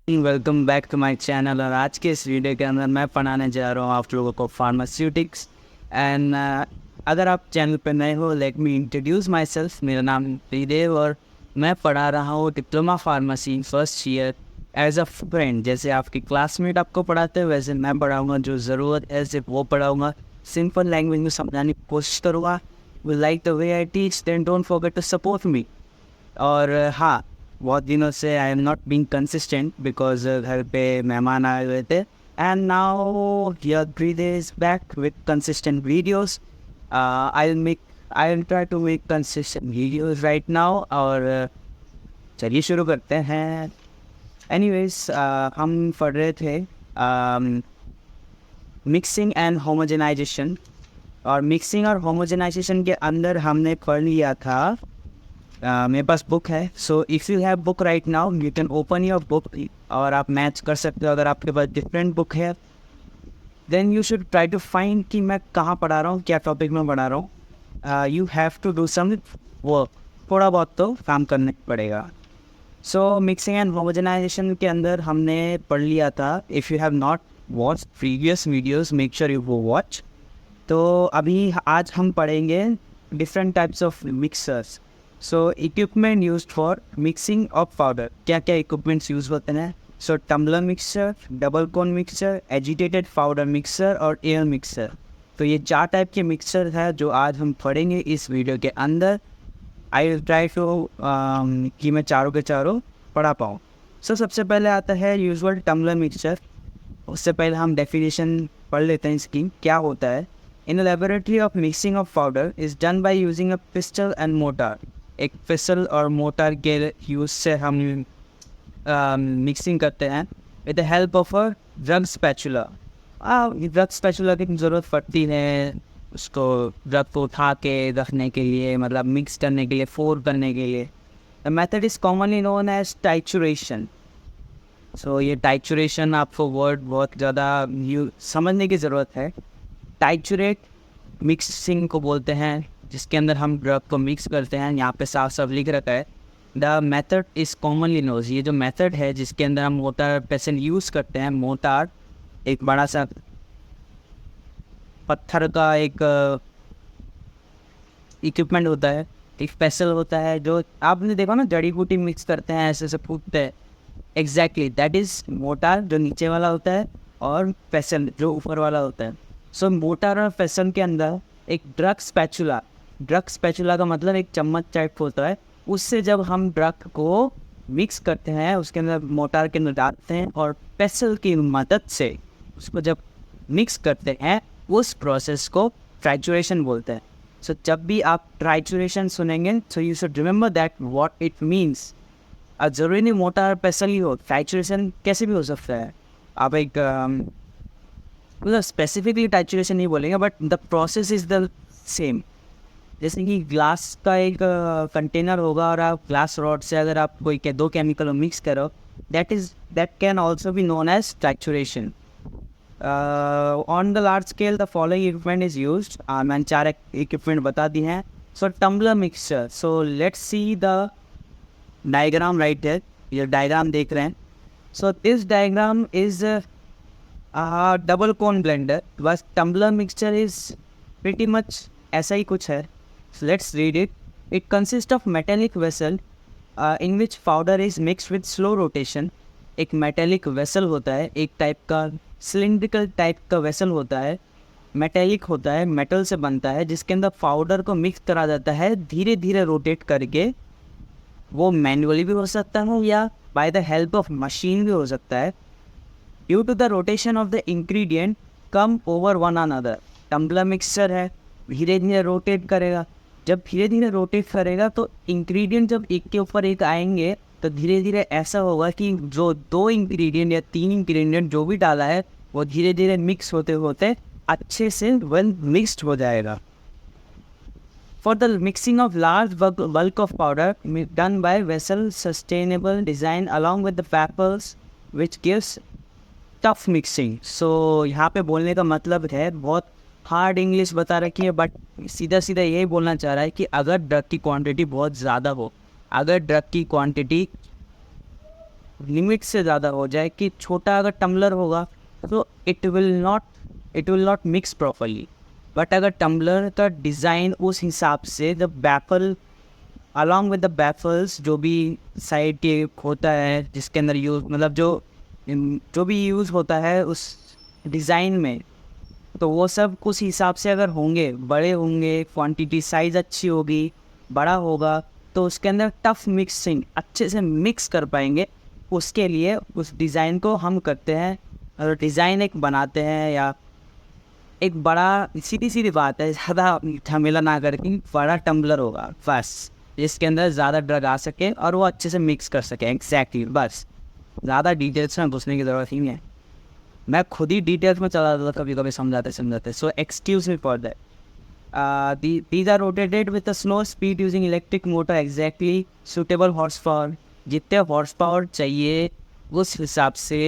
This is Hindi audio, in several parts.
Welcome back to my channel. और आज के इस वीडियो के अंदर मैं पढ़ाने जा रहा हूँ आप लोगों को फार्मास्यूटिक्स। एंड अगर आप चैनल पर नए हो, let me introduce myself. मेरा नाम त्रिदेव और मैं पढ़ा रहा हूँ diploma pharmacy first year as a friend. जैसे आपकी क्लासमेट आपको पढ़ाते हैं वैसे मैं पढ़ाऊँगा। जो ज़रूरत है सिर्फ वो पढ़ाऊँगा। सिंपल लैंग्वेज में समझाने की कोशिश करूँगा। We like the way I teach, then don't forget to support me. और हाँ, बहुत दिनों से I am not being consistent because घर पे मेहमान आए हुए थे। And now here 3 days back with consistent videos. I will try to make consistent videos right now. और चलिए शुरू करते हैं। एनीवेज, हम पढ़ रहे थे मिक्सिंग एंड होमोजेनाइजेशन। और मिक्सिंग और होमोजेनाइजेशन के अंदर हमने पढ़ लिया था। मेरे पास बुक है, so if you have book right now you can open your book और आप मैच कर सकते हो। अगर आपके पास डिफरेंट बुक है then you should try to find कि मैं कहाँ पढ़ा रहा हूँ, क्या टॉपिक में पढ़ा रहा हूँ। You have to do some work, थोड़ा बहुत तो काम करने पड़ेगा। सो मिक्सिंग एंड होमोजेनाइजेशन के अंदर हमने पढ़ लिया था। If you have not watch previous videos make sure you वो वॉच। तो अभी आज हम पढ़ेंगे different types of mixers. So equipment use for mixing of powder, क्या क्या इक्विपमेंट्स यूज़ होते हैं। सो टम्बलर मिक्सर, डबल कोन मिक्सर, एजिटेटेड पाउडर मिक्सर और एयर मिक्सर। तो ये 4 टाइप के मिक्सर है जो आज हम पढ़ेंगे इस वीडियो के अंदर। आई विल ट्राई टू कि मैं चारों के चारों पढ़ा पाऊँ। सो सबसे पहले आता है यूजुअल टम्बलर मिक्सर। उससे पहले हम डेफिनेशन पढ़ लेते हैं इसकी क्या होता है। In laboratory of mixing of powder is done by using a pistol and motor. एक पिस्टल और मोटर के यूज़ से हम मिक्सिंग करते हैं with the help of a drug spatula. Drug spatula की ज़रूरत पड़ती है उसको ड्रग को उठा के रखने के लिए, मतलब मिक्स करने के लिए, फोर करने के लिए। The method is commonly known as titration. So ये टाइचुरेशन आपको वर्ड बहुत ज़्यादा समझने की ज़रूरत है। टाइचुरेट मिक्सिंग को बोलते हैं जिसके अंदर हम ड्रग को मिक्स करते हैं। यहाँ पे साफ साफ लिख रखा है the method is commonly knows. ये जो मेथड है जिसके अंदर हम मोटार पेसेंट यूज़ करते हैं। मोटार एक बड़ा सा पत्थर का एक इक्विपमेंट होता है, एक पेसल होता है जो आपने देखा ना, जड़ी बूटी मिक्स करते हैं ऐसे ऐसे फूटते हैं। एग्जैक्टली दैट इज़ मोटार जो नीचे वाला होता है और पेसल जो ऊपर वाला होता है। सो मोटार और पेसल के अंदर एक ड्रग स्पैचुला का मतलब एक चम्मच टाइप होता है। उससे जब हम ड्रग को मिक्स करते हैं उसके अंदर मोटार के अंदर डालते हैं और पेसल की मदद से उसको जब मिक्स करते हैं उस प्रोसेस को ट्राइचुरेशन बोलते हैं। सो जब भी आप ट्राइचुरेशन सुनेंगे so you should remember that what it means. ज़रूरी नहीं मोटार पेसल ही हो, ट्राइचुरेशन कैसे भी हो सकता है। आप एक मतलब स्पेसिफिकली टाइचुरेशन नहीं बोलेंगे but the process is the same. जैसे कि ग्लास का एक कंटेनर होगा और आप ग्लास रॉड से अगर आप कोई दो केमिकल मिक्स करो that can also be known as titration. On the large scale the following equipment is use. मैंने 4 इक्विपमेंट बता दी हैं। So tumbler mixture, so let's see the diagram right है। ये डायग्राम देख रहे हैं। So this diagram is double cone blender, बस tumbler mixture is pretty much ऐसा ही कुछ है। So let's read it. It consists of metallic vessel in which powder is mixed with slow rotation. एक metallic vessel होता है, एक टाइप का cylindrical टाइप का vessel होता है, metallic होता है, metal से बनता है, जिसके अंदर पाउडर को मिक्स करा जाता है धीरे धीरे रोटेट करके। वो मैनुअली भी हो सकता है या by the help of machine भी हो सकता है। Due to the rotation of the ingredient come over one another. Tumbler mixture है, धीरे धीरे रोटेट करेगा। जब धीरे धीरे रोटेट करेगा तो इंग्रेडिएंट जब एक के ऊपर एक आएंगे तो धीरे धीरे ऐसा होगा कि जो 2 इंग्रेडिएंट या 3 इंग्रेडिएंट जो भी डाला है वो धीरे धीरे मिक्स होते होते अच्छे से वेल मिक्सड हो जाएगा। For the mixing of large bulk of powder done by vessel sustainable design along with the papers which gives tough mixing. So यहाँ पे बोलने का मतलब है, बहुत हार्ड इंग्लिश बता रखी है बट सीधा सीधा यही बोलना चाह रहा है कि अगर ड्रग की क्वांटिटी बहुत ज़्यादा हो, अगर ड्रग की क्वांटिटी लिमिट से ज़्यादा हो जाए कि छोटा अगर टम्बलर होगा तो it will not mix properly. But अगर टम्बलर का डिज़ाइन उस हिसाब से the baffle along with the baffles जो भी साइड के होता है जिसके अंदर यूज़ मतलब जो भी यूज़ होता है उस डिज़ाइन में, तो वो सब उस हिसाब से अगर होंगे, बड़े होंगे, क्वांटिटी साइज़ अच्छी होगी, बड़ा होगा, तो उसके अंदर टफ मिक्सिंग अच्छे से मिक्स कर पाएंगे। उसके लिए उस डिज़ाइन को हम करते हैं, और डिज़ाइन एक बनाते हैं या एक बड़ा सीधी सीधी बात है, ज़्यादा झमेला ना करके बड़ा टम्बलर होगा बस, जिसके अंदर ज़्यादा ड्रग आ सके और वो अच्छे से मिक्स कर सके। एग्जैक्टली बस, ज़्यादा डिटेल्स में घुसने की ज़रूरत ही नहीं है। मैं खुद ही डिटेल्स में चला जाता था कभी कभी समझाते। So excuse me for that. these are rotated with a slow speed using electric motor exactly suitable horsepower। जितने हॉर्स पावर चाहिए उस हिसाब से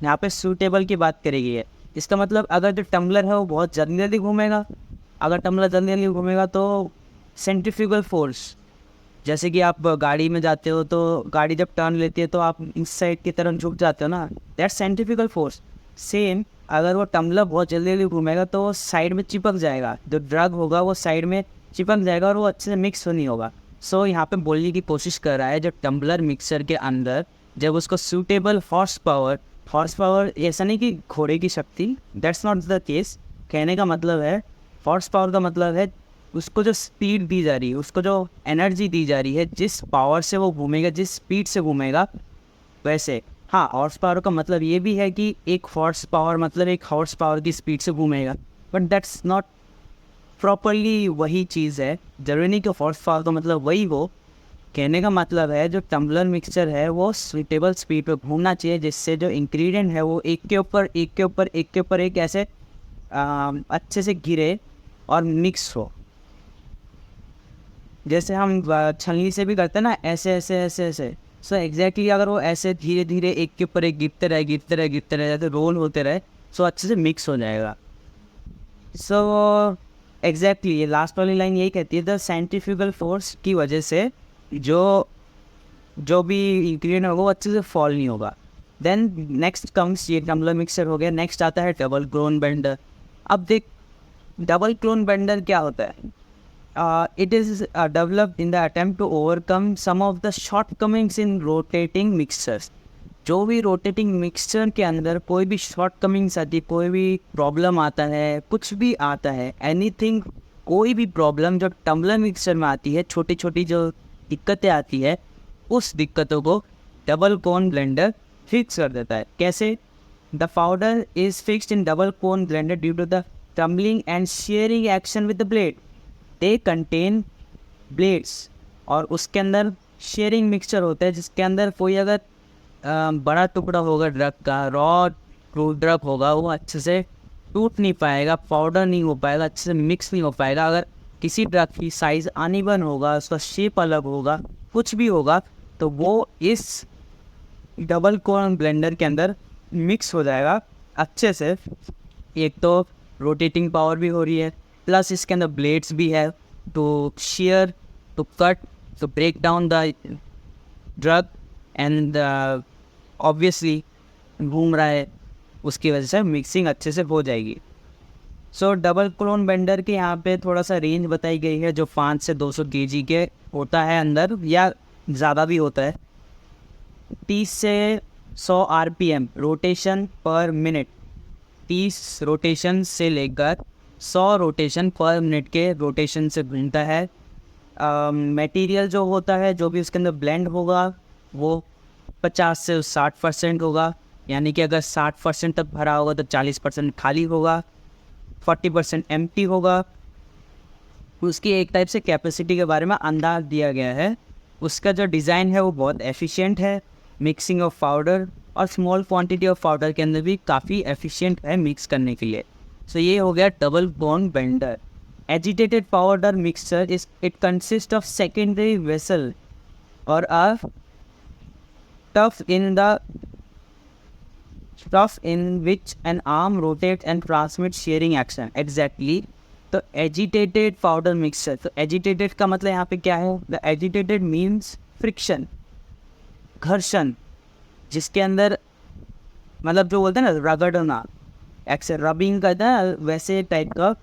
यहाँ पे सूटेबल की बात करेगी है। इसका मतलब अगर जो टम्बलर है वो बहुत जल्दी जल्दी घूमेगा, अगर टम्बलर जल्दी जल्दी घूमेगा तो सेंट्रीफ्यूगल फोर्स, जैसे कि आप गाड़ी में जाते हो तो गाड़ी जब टर्न लेती है तो आप इस साइड की तरफ झुक जाते हो ना, दैट सेंट्रीफ्यूगल फोर्स। सेम अगर वो टम्बलर बहुत जल्दी जल्दी घूमेगा तो वो साइड में चिपक जाएगा, जो ड्रग होगा वो साइड में चिपक जाएगा और वो अच्छे से मिक्स नहीं होगा। सो यहाँ पे बोलने की कोशिश कर रहा है, जब टम्बलर मिक्सर के अंदर जब उसको सूटेबल हॉर्स पावर ऐसा नहीं कि घोड़े की शक्ति, दैट्स नॉट द केस। कहने का मतलब है हॉर्स पावर का मतलब है उसको जो स्पीड दी जा रही है, उसको जो एनर्जी दी जा रही है, जिस पावर से वो घूमेगा, जिस स्पीड से घूमेगा, वैसे हाँ हॉर्स पावर का मतलब ये भी है कि एक हॉर्स पावर मतलब एक हॉर्स पावर की स्पीड से घूमेगा, बट दैट्स नॉट प्रॉपरली वही चीज़ है। जरूरी नहीं कि हॉर्स पावर का मतलब वही हो। कहने का मतलब है जो टम्बलर मिक्सचर है वो सुइटेबल स्पीड पे घूमना चाहिए, जिससे जो इंग्रेडिएंट है वो एक के ऊपर एक ऐसे अच्छे से गिरे और मिक्स हो। जैसे हम छलनी से भी करते हैं ना, ऐसे। सो एग्जैक्टली अगर वो ऐसे धीरे धीरे एक के ऊपर एक गिरते रहे तो रोल होते रहे, सो अच्छे से मिक्स हो जाएगा। सो एग्जैक्टली ये लास्ट वाली लाइन यही कहती है, द सेंट्रीफ्यूगल फोर्स की वजह से जो भी इंग्रेडिएंट होगा वो अच्छे से फॉल नहीं होगा। देन नेक्स्ट कम्स, ये टम्बलर मिक्सर हो गया, नेक्स्ट आता है डबल क्लोन बेंडर। अब देख डबल क्लोन बेंडर क्या होता है। It is developed in the attempt to overcome some of the shortcomings in rotating mixers। जो भी रोटेटिंग मिक्सचर के अंदर कोई भी शॉर्टकमिंग्स आती है, कोई भी प्रॉब्लम आता है, कुछ भी आता है, एनीथिंग, कोई भी प्रॉब्लम जो टम्बलर मिक्सचर में आती है, छोटी छोटी जो दिक्कतें आती है, उस दिक्कतों को डबल कोन ब्लेंडर फिक्स कर देता है। कैसे? The powder is fixed in double cone blender due to the tumbling and shearing action with the blade. They contain blades, और उसके अंदर शेयरिंग मिक्सचर होता है, जिसके अंदर कोई अगर बड़ा टुकड़ा होगा ड्रग का, रॉ ड्रग होगा, वो अच्छे से टूट नहीं पाएगा, पाउडर नहीं हो पाएगा, अच्छे से मिक्स नहीं हो पाएगा। अगर किसी ड्रग की साइज़ अनइवन होगा, उसका शेप अलग होगा, कुछ भी होगा, तो वो इस डबल कोन ब्लेंडर के अंदर मिक्स हो जाएगा अच्छे से। एक तो रोटेटिंग पावर भी हो रही है, प्लस इसके अंदर ब्लेड्स भी है to shear, to cut, to break down the drug, and obviously घूम रहा है, उसकी वजह से मिक्सिंग अच्छे से हो जाएगी। सो डबल क्लोन बेंडर के यहाँ पे थोड़ा सा रेंज बताई गई है, जो 5 से 200 kg के होता है अंदर, या ज़्यादा भी होता है। 30 से 100 RPM रोटेशन पर मिनट, 30 रोटेशन से लेकर 100 रोटेशन पर मिनट के रोटेशन से घूमता है। मटेरियल जो होता है, जो भी उसके अंदर ब्लेंड होगा, वो 50 से 60% होगा, यानी कि अगर 60% तक भरा होगा तो 40% खाली होगा, 40% एम्प्टी होगा। उसकी एक टाइप से कैपेसिटी के बारे में अंदाज दिया गया है। उसका जो डिज़ाइन है वो बहुत एफिशिएंट है, मिक्सिंग ऑफ पाउडर और स्मॉल क्वांटिटी ऑफ पाउडर के अंदर भी काफ़ी एफिशिएंट है मिक्स करने के लिए। सो ये हो गया double cone blender. Agitated powder mixture it consist of secondary vessel और a tough in which an arm rotates and transmits shearing action। Exactly। तो एजिटेटेड पाउडर मिक्सचर, तो एजिटेटेड का मतलब यहाँ पे क्या है? द एजिटेटेड मीन्स फ्रिक्शन, घर्षण। जिसके अंदर मतलब जो बोलते हैं ना रगड़ना, एक्से रबिंग करता है, वैसे टाइप का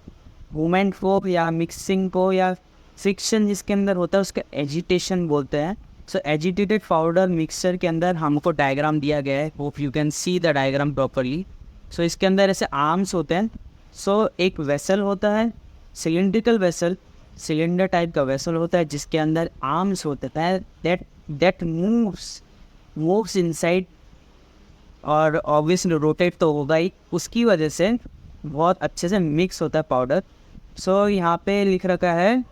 मूवमेंट को या मिक्सिंग को या फ्रिक्शन जिसके अंदर होता है उसका एजिटेशन बोलते हैं। सो एजिटेटेड पाउडर मिक्सचर के अंदर हमको डायग्राम दिया गया है, hope you can see the diagram properly. So इसके अंदर ऐसे आर्म्स होते हैं। सो एक वेसल होता है, सिलिंड्रिकल वेसल, सिलेंडर टाइप का वेसल होता है जिसके अंदर आर्म्स होते हैं दैट मूव्स इनसाइड, और ऑब्वियसली रोटेट तो होगा ही, उसकी वजह से बहुत अच्छे से मिक्स होता है पाउडर। सो यहाँ पे लिख रखा है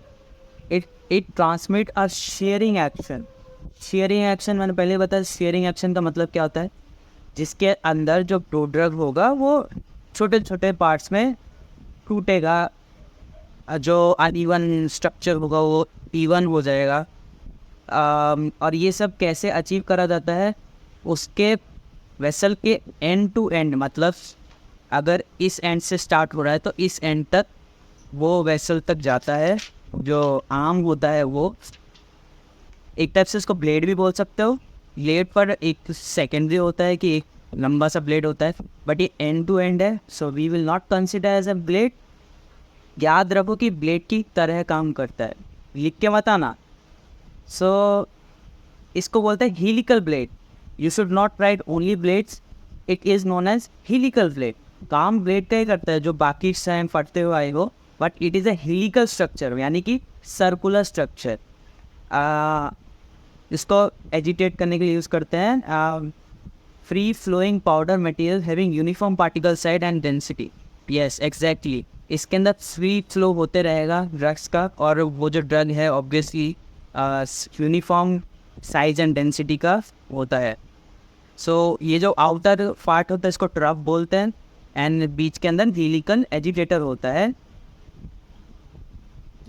it transmit a shearing action. Shearing action मैंने पहले बताया, शेयरिंग एक्शन का मतलब क्या होता है, जिसके अंदर जो प्रोडक्ट होगा वो छोटे छोटे पार्ट्स में टूटेगा, जो अनइवन स्ट्रक्चर होगा वो इवन हो जाएगा। और ये सब कैसे अचीव करा जाता है, उसके वेसल के एंड टू एंड, मतलब अगर इस एंड से स्टार्ट हो रहा है तो इस एंड तक वो वेसल तक जाता है। जो आर्म होता है वो एक टाइप से उसको ब्लेड भी बोल सकते हो। ब्लेड पर एक सेकेंडरी होता है कि एक लंबा सा ब्लेड होता है, बट ये एंड टू एंड है, so we will not consider as a blade. याद रखो कि ब्लेड की तरह काम करता है, लिख के मत आना। सो इसको बोलते हैं helical blade. You should not write only blades, it is known as helical blade. काम ब्लेड का ही करता है जो बाकी टाइम फटते हुए आए हो, but it is a helical structure, यानी कि सर्कुलर स्ट्रक्चर। इसको एजिटेट करने के लिए यूज़ करते हैं। Free flowing powder material having uniform particle size and density. Yes exactly, इसके अंदर फ्री फ्लो होते रहेगा ड्रग्स का, और वो जो ड्रग है obviously uniform size and density का होता है। सो ये जो आउटर पार्ट होता है इसको ट्रफ बोलते हैं, एंड बीच के अंदर हीलिकल एजिटेटर होता है।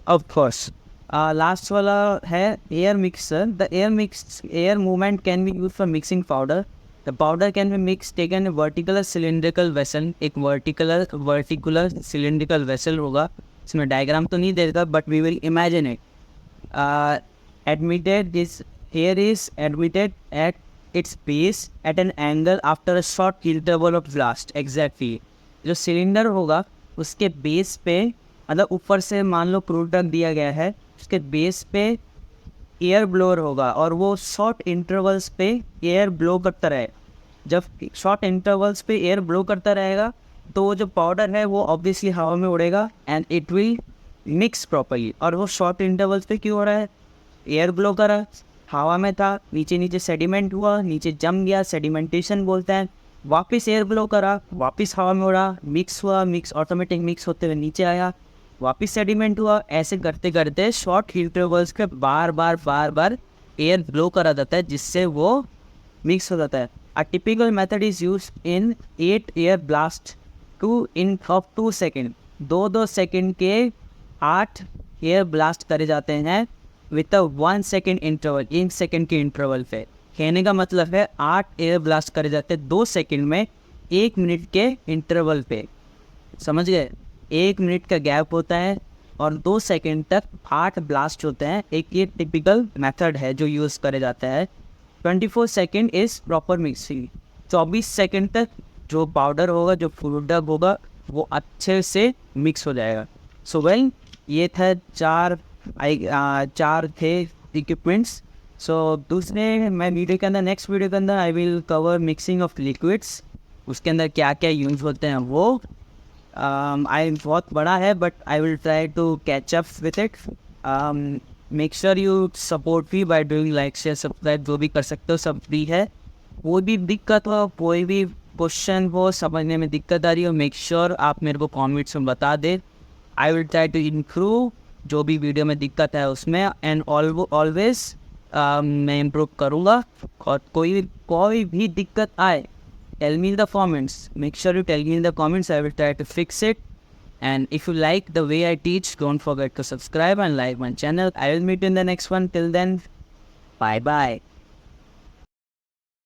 ऑफ कोर्स लास्ट वाला है air mixer. The air movement can be use for mixing powder. The powder can be mix taken a वर्टिकुलर cylindrical vessel. एक वर्टिकुलर सिलिंड्रिकल वेसल होगा, इसमें डायग्राम तो नहीं देगा but we will imagine it. admitted this air is admitted at its base at an angle after a short interval of blast। exactly, जो सिलेंडर होगा उसके बेस पे, मतलब ऊपर से मान लो प्रोडक्ट दिया गया है, उसके बेस पे एयर ब्लोअर होगा और वो शॉर्ट इंटरवल्स पे एयर ब्लो करता रहे। जब शॉर्ट इंटरवल्स पे एयर ब्लो करता रहेगा तो वो जो पाउडर है वो ऑब्वियसली हवा में उड़ेगा and it will mix properly. और वो शॉर्ट इंटरवल्स पे क्यों हो रहा है, एयर ब्लो करा, हवा में था, नीचे नीचे सेडिमेंट हुआ, नीचे जम गया, सेडिमेंटेशन बोलते हैं, वापस एयर ब्लो करा, वापस हवा में उड़ा, मिक्स हुआ, मिक्स ऑटोमेटिक मिक्स होते हुए नीचे आया, वापस सेडिमेंट हुआ। ऐसे करते करते शॉर्ट इंटरवल्स पे बार बार एयर ब्लो करा जाता है जिससे वो मिक्स हो जाता है। A typical method is use in 8 air blast in 2 second. 2 second के 8 एयर ब्लास्ट करे जाते हैं with a 1 second interval, 1 second के इंटरवल पे। कहने का मतलब है 8 एयर ब्लास्ट करे जाते हैं 2 सेकेंड में 1 मिनट के इंटरवल पे। समझ गए, 1 मिनट का गैप होता है और 2 सेकेंड तक 8 ब्लास्ट होते हैं। एक ये टिपिकल मेथड है जो यूज़ करे जाता है। 24 second is proper mixing. 24 second तक जो पाउडर होगा, जो प्रोडक्ट होगा वो अच्छे से मिक्स हो जाएगा। सो वेल, ये था चार थे इक्विपमेंट्स। सो दूसरे मैं वीडियो के अंदर, नेक्स्ट वीडियो के अंदर I will cover mixing of liquids. उसके अंदर क्या क्या यूज़ होते हैं वो आई बहुत बड़ा है but I will try to catch up with it. Make sure you support me by doing like share subscribe, जो भी कर सकते हो सब फ्री है। कोई भी दिक्कत हो, कोई भी क्वेश्चन हो, समझने में दिक्कत आ रही हो, मेक श्योर आप मेरे को कमेंट्स में बता दे। I will try to improve जो भी वीडियो में दिक्कत है उसमें, एंड ऑलवेज मैं इम्प्रूव करूँगा। और कोई भी दिक्कत आए, tell me in the comments. Make sure you tell me in the comments. I will try to fix it. And if you like the way I teach, don't forget to subscribe and like my channel. I will meet you in the next one. Till then, bye bye.